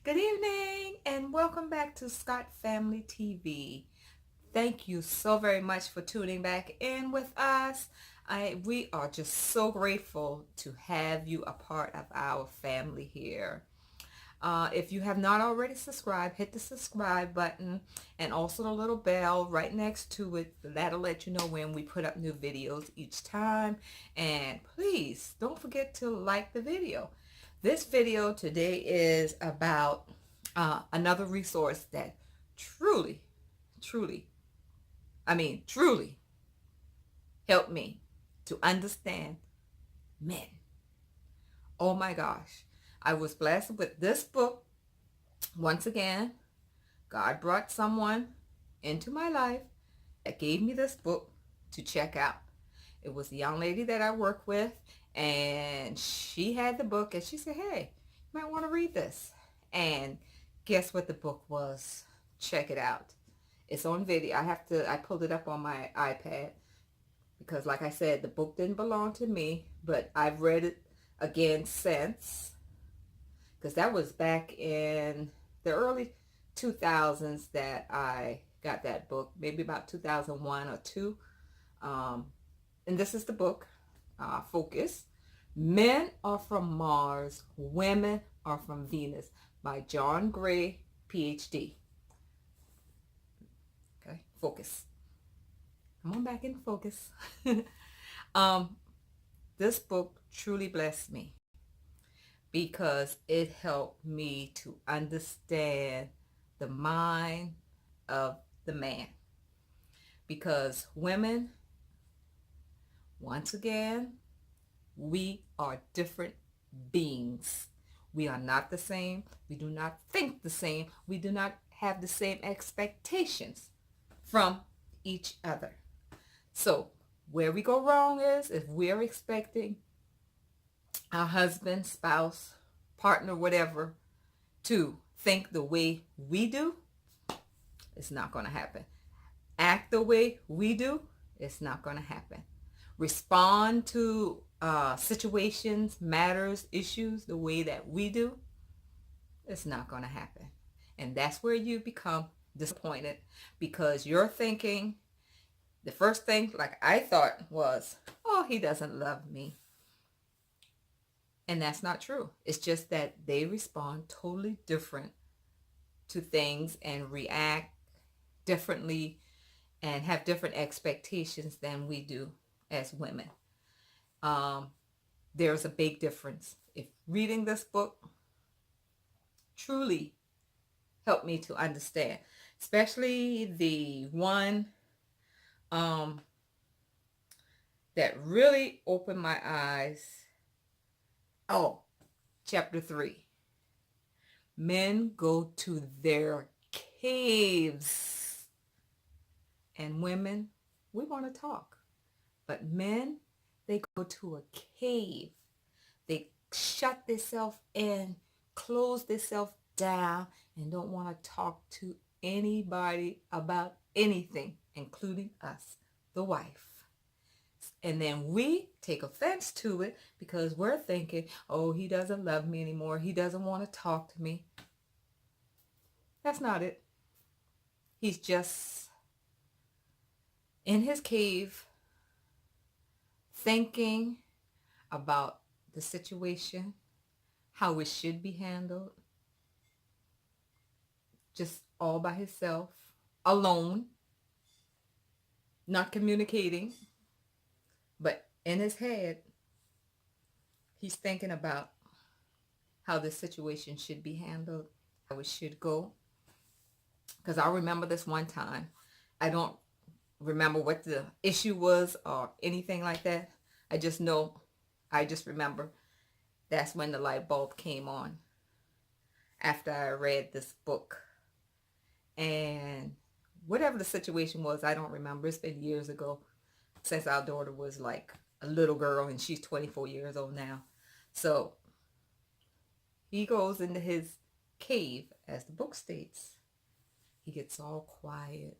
Good evening and welcome back to Scott Family TV. Thank you so very much for tuning back in with us. We are just so grateful to have you a part of our family here. If you have not already subscribed, hit the subscribe button and also the little bell right next to it. That'll let you know when we put up new videos each time. And please don't forget to like the video. This video today is about another resource that truly, truly, truly helped me to understand men. Oh my gosh. I was blessed with this book. Once again, God brought someone into my life that gave me this book to check out. It was the young lady that I work with, and she had the book, and she said, hey, you might want to read this. And guess what the book was? Check it out. It's on video. I pulled it up on my iPad because, like I said, the book didn't belong to me, but I've read it again since, because that was back in the early 2000s that I got that book, maybe about 2001 or 2. And this is the book, Focus. Men Are From Mars, Women Are From Venus by John Gray, PhD. Okay, focus. Come on back in focus. um, this book truly blessed me because it helped me to understand the mind of the man. Because women, once again, we are different beings. We are not the same. We do not think the same. We do not have the same expectations from each other. So where we go wrong is if we're expecting our husband, spouse, partner, whatever, to think the way we do, it's not going to happen. Act the way we do, it's not going to happen. Respond to situations, matters, issues the way that we do, it's not going to happen. And that's where you become disappointed because you're thinking, the first thing like I thought was, oh, he doesn't love me. And that's not true. It's just that they respond totally different to things and react differently and have different expectations than we do as women. There's a big difference. If reading this book truly helped me to understand, especially the one that really opened my eyes. Oh, chapter 3. Men go to their caves. And women, we want to talk. But men, they go to a cave. They shut themselves in, close themselves down, and don't want to talk to anybody about anything, including us, the wife. And then we take offense to it because we're thinking, oh, he doesn't love me anymore. He doesn't want to talk to me. That's not it. He's just in his cave thinking about the situation, how it should be handled, just all by himself, alone, not communicating, but in his head, he's thinking about how the situation should be handled, how it should go. Because I remember this one time, I don't remember what the issue was or anything like that. I just remember that's when the light bulb came on after I read this book. And whatever the situation was, I don't remember. It's been years ago since our daughter was like a little girl, and she's 24 years old now. So he goes into his cave, as the book states. He gets all quiet,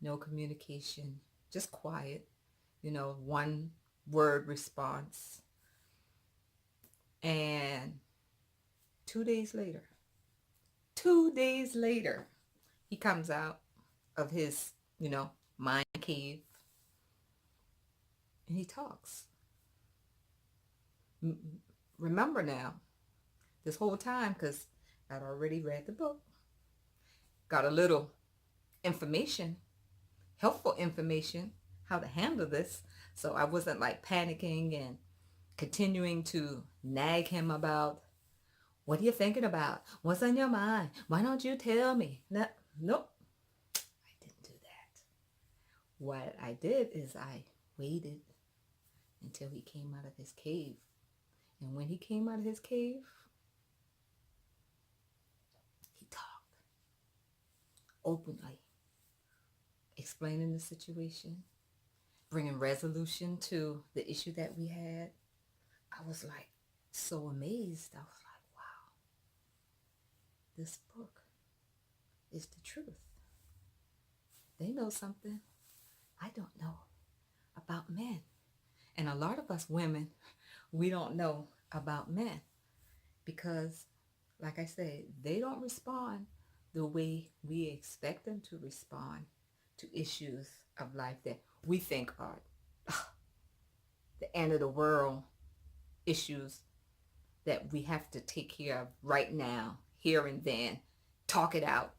no communication, just quiet, one word response. And 2 days later, he comes out of his, mind cave and he talks. Remember now, this whole time, because I'd already read the book, got a little information, helpful information, how to handle this. So I wasn't like panicking and continuing to nag him about, what are you thinking about? What's on your mind? Why don't you tell me? No, nope, I didn't do that. What I did is I waited until he came out of his cave. And when he came out of his cave, he talked openly, explaining the situation, bringing resolution to the issue that we had. I was like so amazed. I was like, wow, this book is the truth. They know something I don't know about men. And a lot of us women, we don't know about men because, like I said, they don't respond the way we expect them to respond to issues of life that we think are the end of the world issues that we have to take care of right now, here and then, talk it out.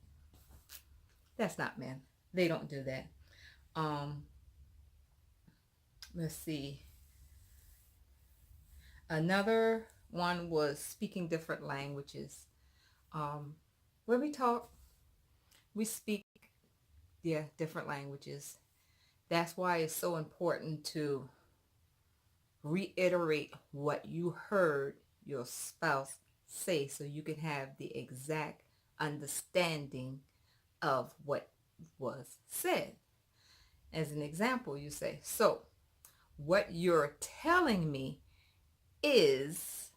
That's not men. They don't do that. Let's see. Another one was speaking different languages. When we talk, we speak, different languages. That's why it's so important to reiterate what you heard your spouse say so you can have the exact understanding of what was said. As an example, you say, so what you're telling me is,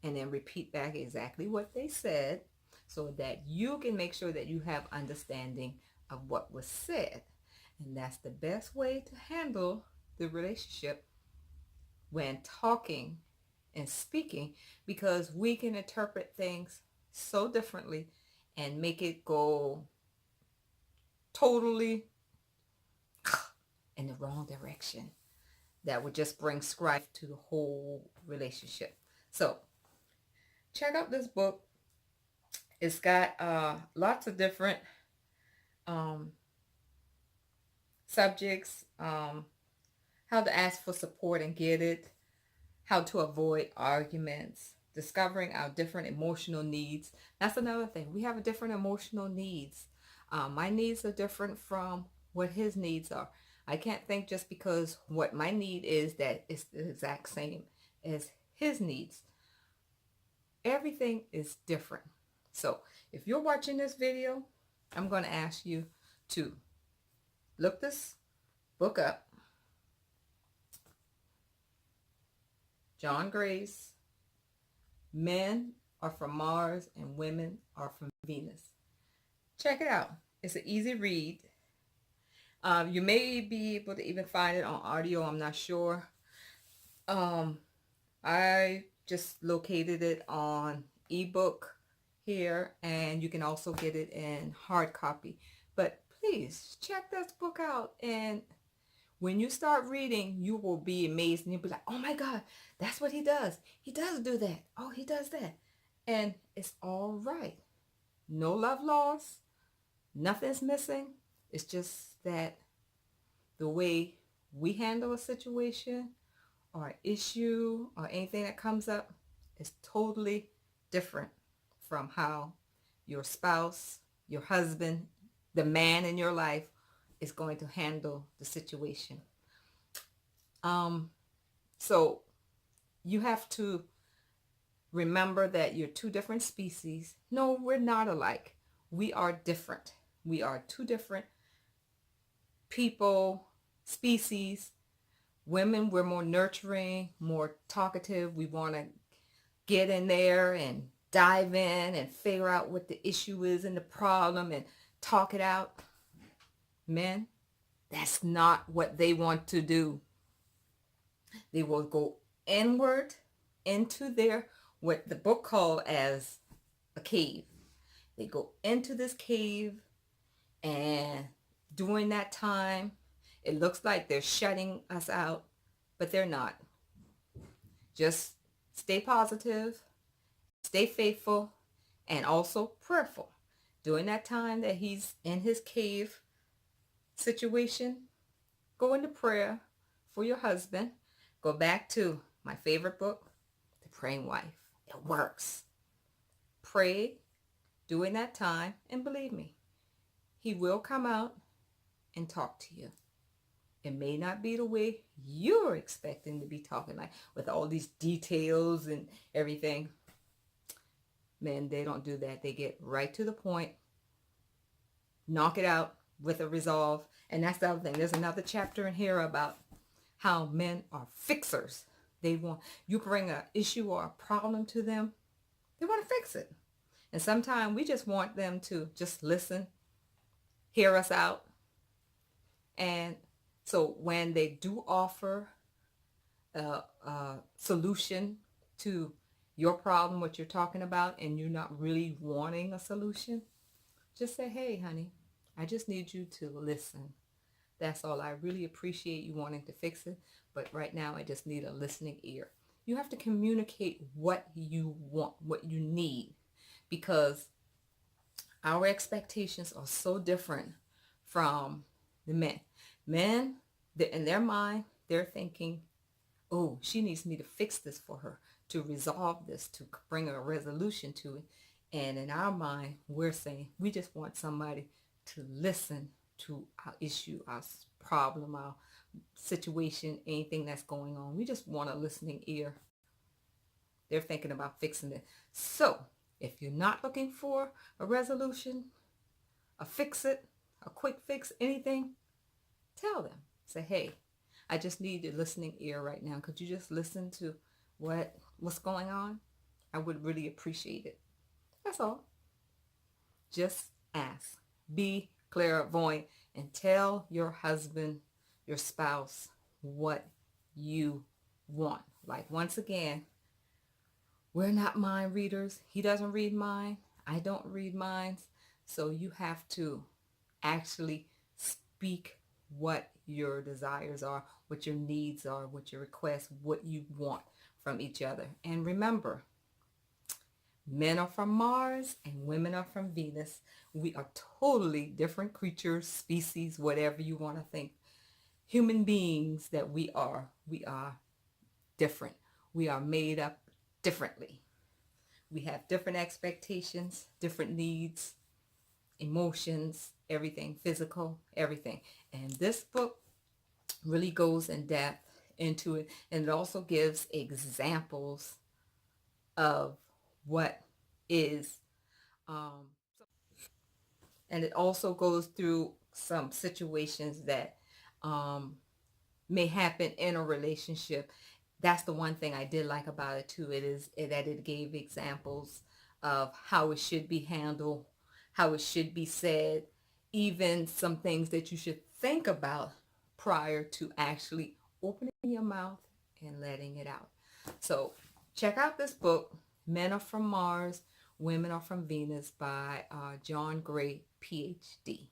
and then repeat back exactly what they said so that you can make sure that you have understanding of what was said. And that's the best way to handle the relationship when talking and speaking, because we can interpret things so differently and make it go totally in the wrong direction. That would just bring strife to the whole relationship. So check out this book. It's got lots of different subjects, how to ask for support and get it, how to avoid arguments, discovering our different emotional needs. That's another thing. We have different emotional needs. My needs are different from what his needs are. I can't think just because what my need is that it's the exact same as his needs. Everything is different. So if you're watching this video, I'm going to ask you to look this book up. John Gray's Men Are From Mars and Women Are From Venus. Check it out. It's an easy read. You may be able to even find it on audio. I'm not sure. I just located it on ebook here, and you can also get it in hard copy. But please check this book out, and when you start reading, you will be amazed, and you'll be like, oh my God, that's what he does. He does do that. Oh, he does that. And it's all right. No love lost. Nothing's missing. It's just that the way we handle a situation or an issue or anything that comes up is totally different from how your spouse, your husband, the man in your life is going to handle the situation. So you have to remember that you're two different species. No, we're not alike. We are different. We are two different people, species. Women, we're more nurturing, more talkative. We want to get in there and dive in and figure out what the issue is and the problem and talk it out. Men, that's not what they want to do. They will go inward into their, what the book called as a cave. They go into this cave, and during that time, it looks like they're shutting us out, but they're not. Just stay positive, stay faithful, and also prayerful. During that time that he's in his cave situation, go into prayer for your husband. Go back to my favorite book, The Praying Wife. It works. Pray during that time, and believe me, he will come out and talk to you. It may not be the way you're expecting to be talking, like with all these details and everything. Men, they don't do that. They get right to the point, knock it out with a resolve. And that's the other thing. There's another chapter in here about how men are fixers. They want, you bring an issue or a problem to them, they want to fix it. And sometimes we just want them to just listen, hear us out. And so when they do offer a solution to your problem, what you're talking about, and you're not really wanting a solution, just say, hey, honey, I just need you to listen. That's all. I really appreciate you wanting to fix it, but right now I just need a listening ear. You have to communicate what you want, what you need, because our expectations are so different from the men. Men, in their mind, they're thinking, oh, she needs me to fix this for her, to resolve this, to bring a resolution to it. And in our mind, we're saying we just want somebody to listen to our issue, our problem, our situation, anything that's going on. We just want a listening ear. They're thinking about fixing it. So if you're not looking for a resolution, a fix it, a quick fix, anything, tell them. Say, hey, I just need a listening ear right now. Could you just listen to what's going on? I would really appreciate it. That's all. Just ask. Be clairvoyant and tell your husband, your spouse, what you want. Like, once again, we're not mind readers. He doesn't read mine. I don't read minds. So you have to actually speak what your desires are, what your needs are, what your requests, what you want from each other. And remember, men are from Mars and women are from Venus. We are totally different creatures, species, whatever you want to think. Human beings that we are different. We are made up differently. We have different expectations, different needs, emotions, everything, physical, everything. And this book really goes in depth into it, and it also gives examples of what is, and it also goes through some situations that may happen in a relationship. That's the one thing I did like about it too. It is that it gave examples of how it should be handled, how it should be said, even some things that you should think about prior to actually opening your mouth and letting it out. So check out this book, Men Are From Mars, Women Are From Venus, by John Gray, PhD.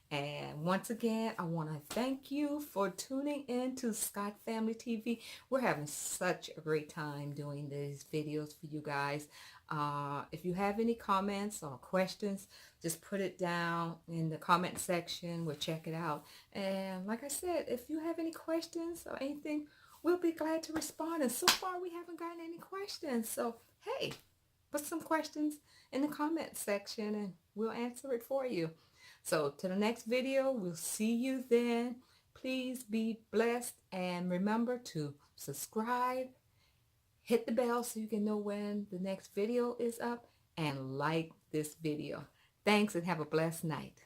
And once again, I want to thank you for tuning in to Scott Family TV. We're having such a great time doing these videos for you guys. If you have any comments or questions, just put it down in the comment section. We'll check it out. And like I said, if you have any questions or anything, we'll be glad to respond. And so far, we haven't gotten any questions. So, hey, put some questions in the comment section and we'll answer it for you. So to the next video, we'll see you then. Please be blessed and remember to subscribe, hit the bell so you can know when the next video is up, and like this video. Thanks and have a blessed night.